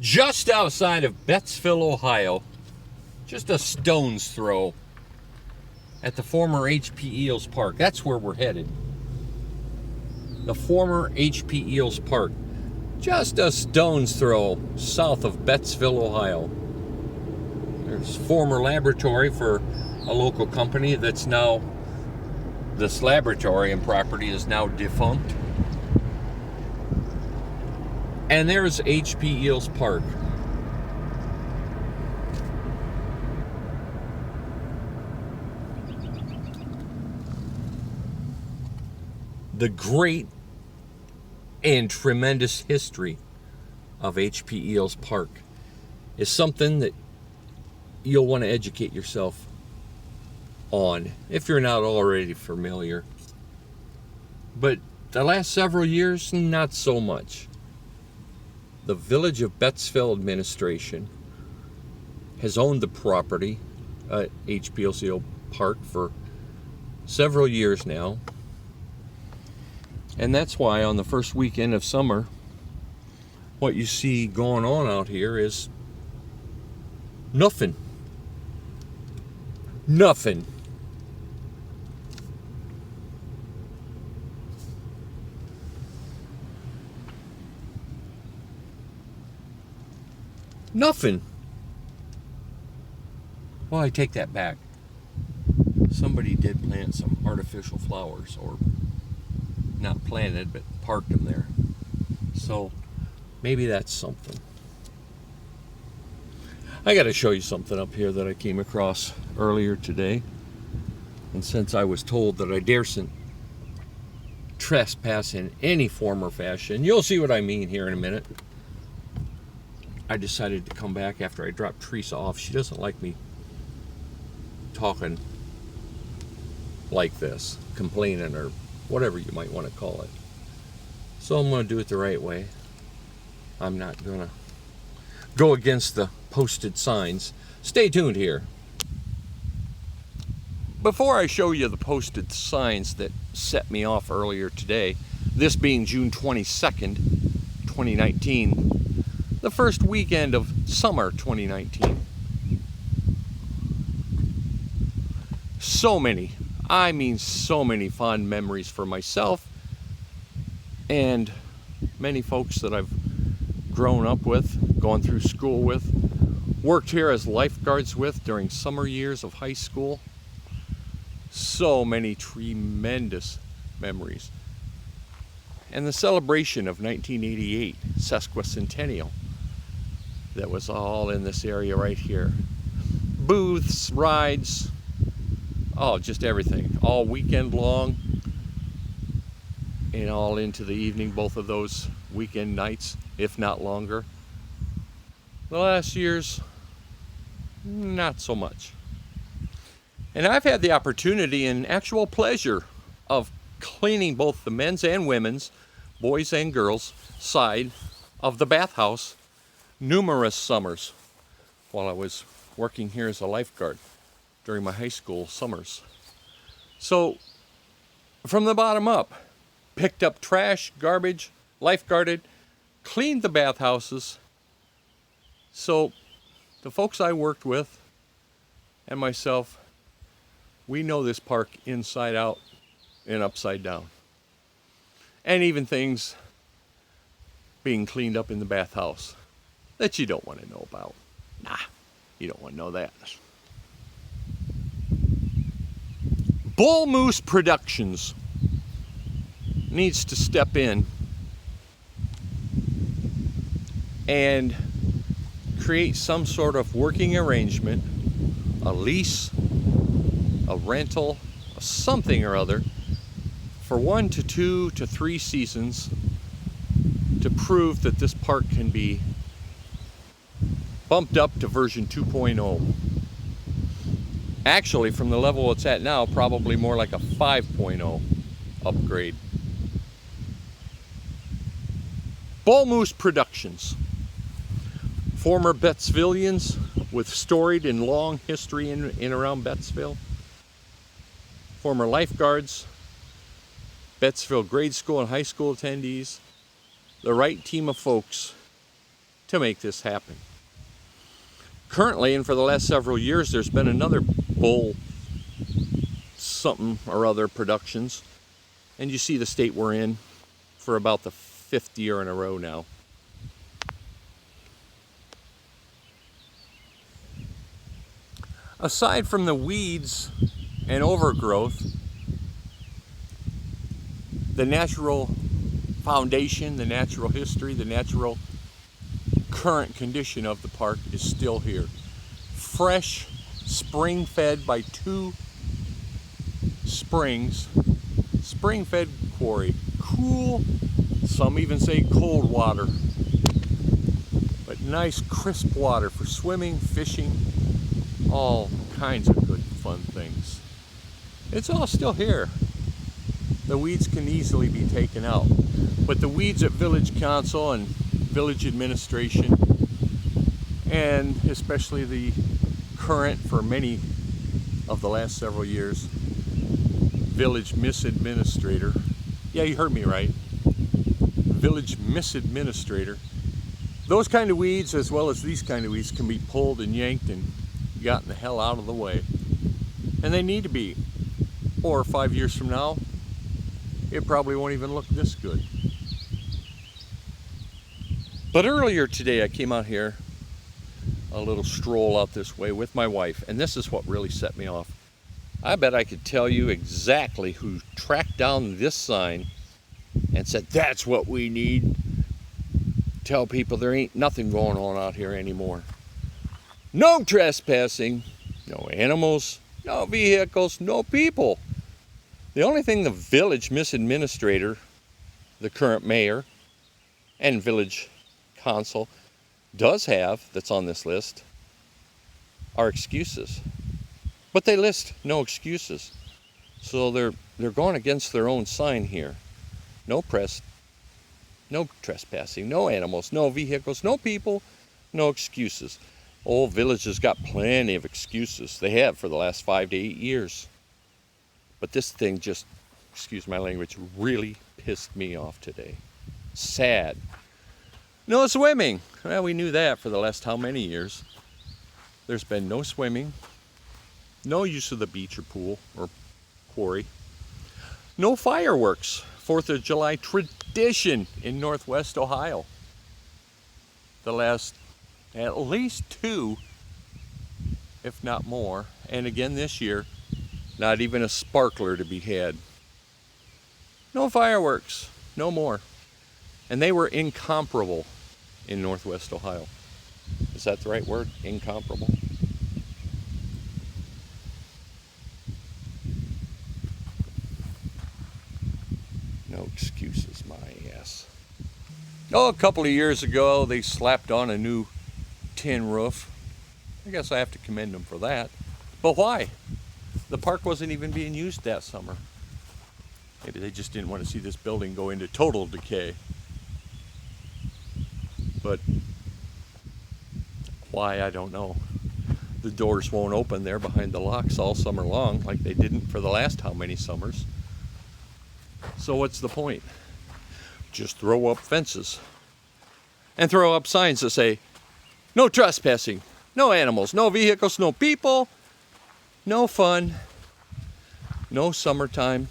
Just outside of Bettsville, Ohio, just a stone's throw at the former HP Eels Park. That's where we're headed. The former HP Eels Park, just a stone's throw south of Bettsville, Ohio. There's a former laboratory for a local company that's now, this laboratory and property is now defunct. And there's HP Eels Park. The great and tremendous history of HP Eels Park is something that you'll want to educate yourself on if you're not already familiar. But the last several years, not so much. The Village of Bettsville administration has owned the property at HP Eels Park for several years now. And that's why on the first weekend of summer, what you see going on out here is Nuffin. Nuffin. Nuffin. Well, I take that back. Somebody did plant some artificial flowers, or not planted, but parked them there. So maybe that's something. I got to show you something up here that I came across earlier today. And since I was told that I daresn't trespass in any form or fashion, you'll see what I mean here in a minute. I decided to come back after I dropped Teresa off. She doesn't like me talking like this, complaining or whatever you might want to call it. So I'm going to do it the right way. I'm not going to go against the posted signs. Stay tuned here. Before I show you the posted signs that set me off earlier today, this being June 22nd, 2019, the first weekend of summer 2019. So many fond memories for myself and many folks that I've grown up with, gone through school with, worked here as lifeguards with during summer years of high school. So many tremendous memories. And the celebration of 1988 sesquicentennial that was all in this area right here. Booths, rides, oh, just everything, all weekend long and all into the evening, both of those weekend nights, if not longer. The last years, not so much. And I've had the opportunity and actual pleasure of cleaning both the men's and women's, boys and girls, side of the bathhouse numerous summers while I was working here as a lifeguard during my high school summers. So, from the bottom up, picked up trash, garbage, lifeguarded, cleaned the bathhouses. So, the folks I worked with and myself, we know this park inside out and upside down. And even things being cleaned up in the bathhouse that you don't want to know about. Nah, you don't want to know that. Bull Moose Productions needs to step in and create some sort of working arrangement, a lease, a rental, something or other, for 1 to 2 to 3 seasons to prove that this park can be bumped up to version 2.0. Actually, from the level it's at now, probably more like a 5.0 upgrade. Bull Moose Productions. Former Bettsvillians with storied and long history in and around Bettsville. Former lifeguards, Bettsville grade school and high school attendees. The right team of folks to make this happen. Currently, and for the last several years, there's been another bull something or other productions, and you see the state we're in for about the 5th year in a row now. Aside from the weeds and overgrowth, the natural foundation, the natural history, the natural current condition of the park is still here. Fresh, spring-fed by 2 springs, spring-fed quarry. Cool, some even say cold water, but nice crisp water for swimming, fishing, all kinds of good fun things. It's all still here. The weeds can easily be taken out, but the weeds at Village Council and Village Administration, and especially the current for many of the last several years, Village Misadministrator, yeah, you heard me right, Village Misadministrator, those kind of weeds as well as these kind of weeds can be pulled and yanked and gotten the hell out of the way. And they need to be, or 5 years from now, it probably won't even look this good. But earlier today I came out here, a little stroll out this way with my wife, and this is what really set me off. I bet I could tell you exactly who tracked down this sign and said, that's what we need. Tell people there ain't nothing going on out here anymore. No trespassing, no animals, no vehicles, no people. The only thing the Village Misadministrator, the current mayor, and Village Council does have that's on this list are excuses. But they list no excuses. So they're going against their own sign here. No press, no trespassing, no animals, no vehicles, no people, no excuses. Old Village has got plenty of excuses. They have for the last 5 to 8 years. But this thing just, excuse my language, really pissed me off today. Sad. No swimming. Well, we knew that for the last how many years. There's been no swimming, no use of the beach or pool or quarry, no fireworks. 4th of July tradition in Northwest Ohio. The last at least 2, if not more, and again this year, not even a sparkler to be had. No fireworks, no more. And they were incomparable in Northwest Ohio. Is that the right word? Incomparable? No excuses, my ass. Oh, a couple of years ago, they slapped on a new tin roof. I guess I have to commend them for that. But why? The park wasn't even being used that summer. Maybe they just didn't want to see this building go into total decay. But why, I don't know. The doors won't open there behind the locks all summer long, like they didn't for the last how many summers. So what's the point? Just throw up fences and throw up signs that say, no trespassing, no animals, no vehicles, no people, no fun, no summertime,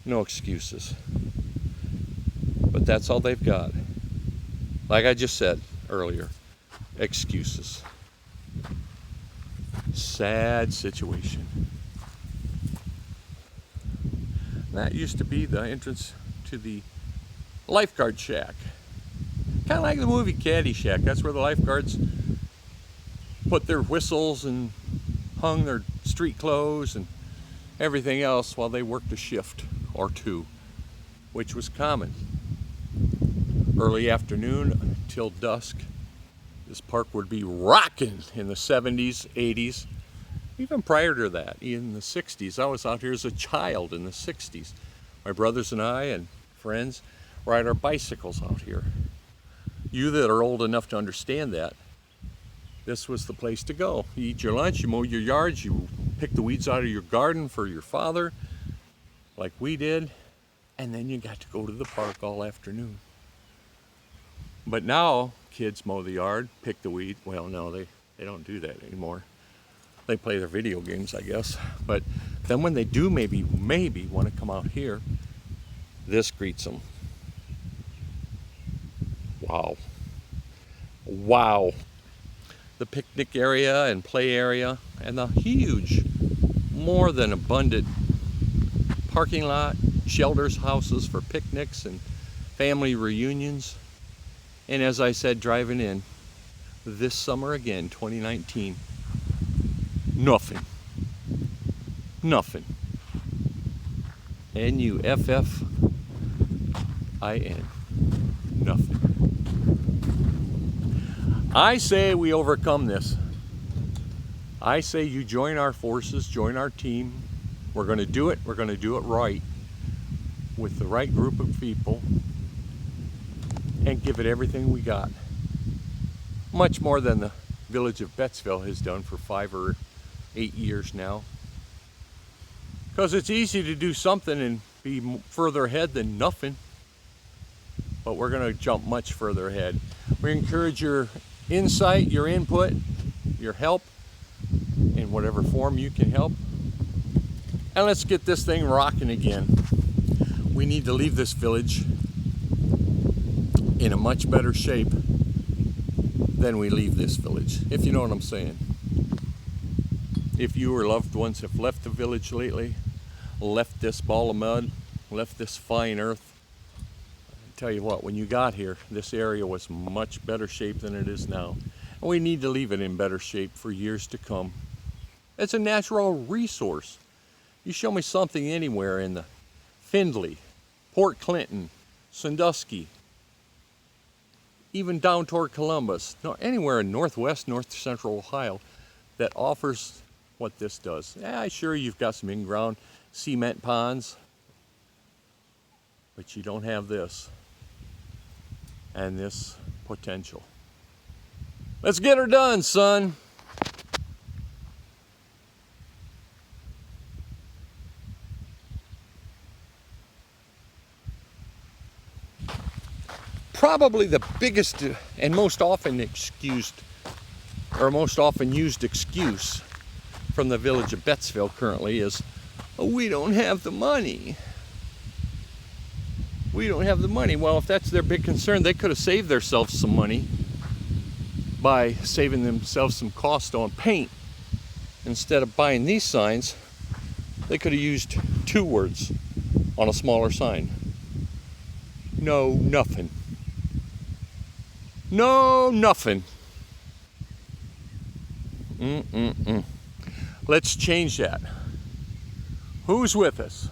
no excuses. But that's all they've got. Like I just said earlier, excuses. Sad situation. That used to be the entrance to the lifeguard shack. Kind of like the movie Caddyshack. That's where the lifeguards put their whistles and hung their street clothes and everything else while they worked a shift or two, which was common. Early afternoon till dusk, this park would be rocking in the 70s, 80s, even prior to that, in the 60s. I was out here as a child in the 60s. My brothers and I and friends ride our bicycles out here. You that are old enough to understand that, this was the place to go. You eat your lunch, you mow your yards, you pick the weeds out of your garden for your father, like we did, and then you got to go to the park all afternoon. But now kids mow the yard, pick the weed. Well, no, they don't do that anymore. They play their video games, I guess. But then when they do maybe want to come out here, this greets them. Wow. Wow. The picnic area and play area and the huge, more than abundant parking lot, shelters, houses for picnics and family reunions. And as I said, driving in this summer again, 2019, Nuffin. Nuffin. N-U-F-F-I-N. Nuffin. I say we overcome this. I say you join our forces, join our team. We're going to do it. We're going to do it right with the right group of people and give it everything we got. Much more than the village of Bettsville has done for 5 or 8 years now. Because it's easy to do something and be further ahead than nothing. But we're going to jump much further ahead. We encourage your insight, your input, your help in whatever form you can help. And let's get this thing rocking again. We need to leave this village in a much better shape than we leave this village, if you know what I'm saying. If you or loved ones have left the village lately, left this ball of mud, left this fine earth, I tell you what, when you got here, this area was much better shape than it is now. And we need to leave it in better shape for years to come. It's a natural resource. You show me something anywhere in the Findlay, Port Clinton, Sandusky, even down toward Columbus, anywhere in northwest, north central Ohio that offers what this does. Yeah, sure, you've got some in-ground cement ponds, but you don't have this and this potential. Let's get her done, son. Probably the biggest and most often used excuse from the village of Bettsville currently is, oh, we don't have the money. We don't have the money. Well, if that's their big concern, they could have saved themselves some money by saving themselves some cost on paint. Instead of buying these signs, they could have used 2 words on a smaller sign. No, nothing. No, nothing. Let's change that. Who's with us?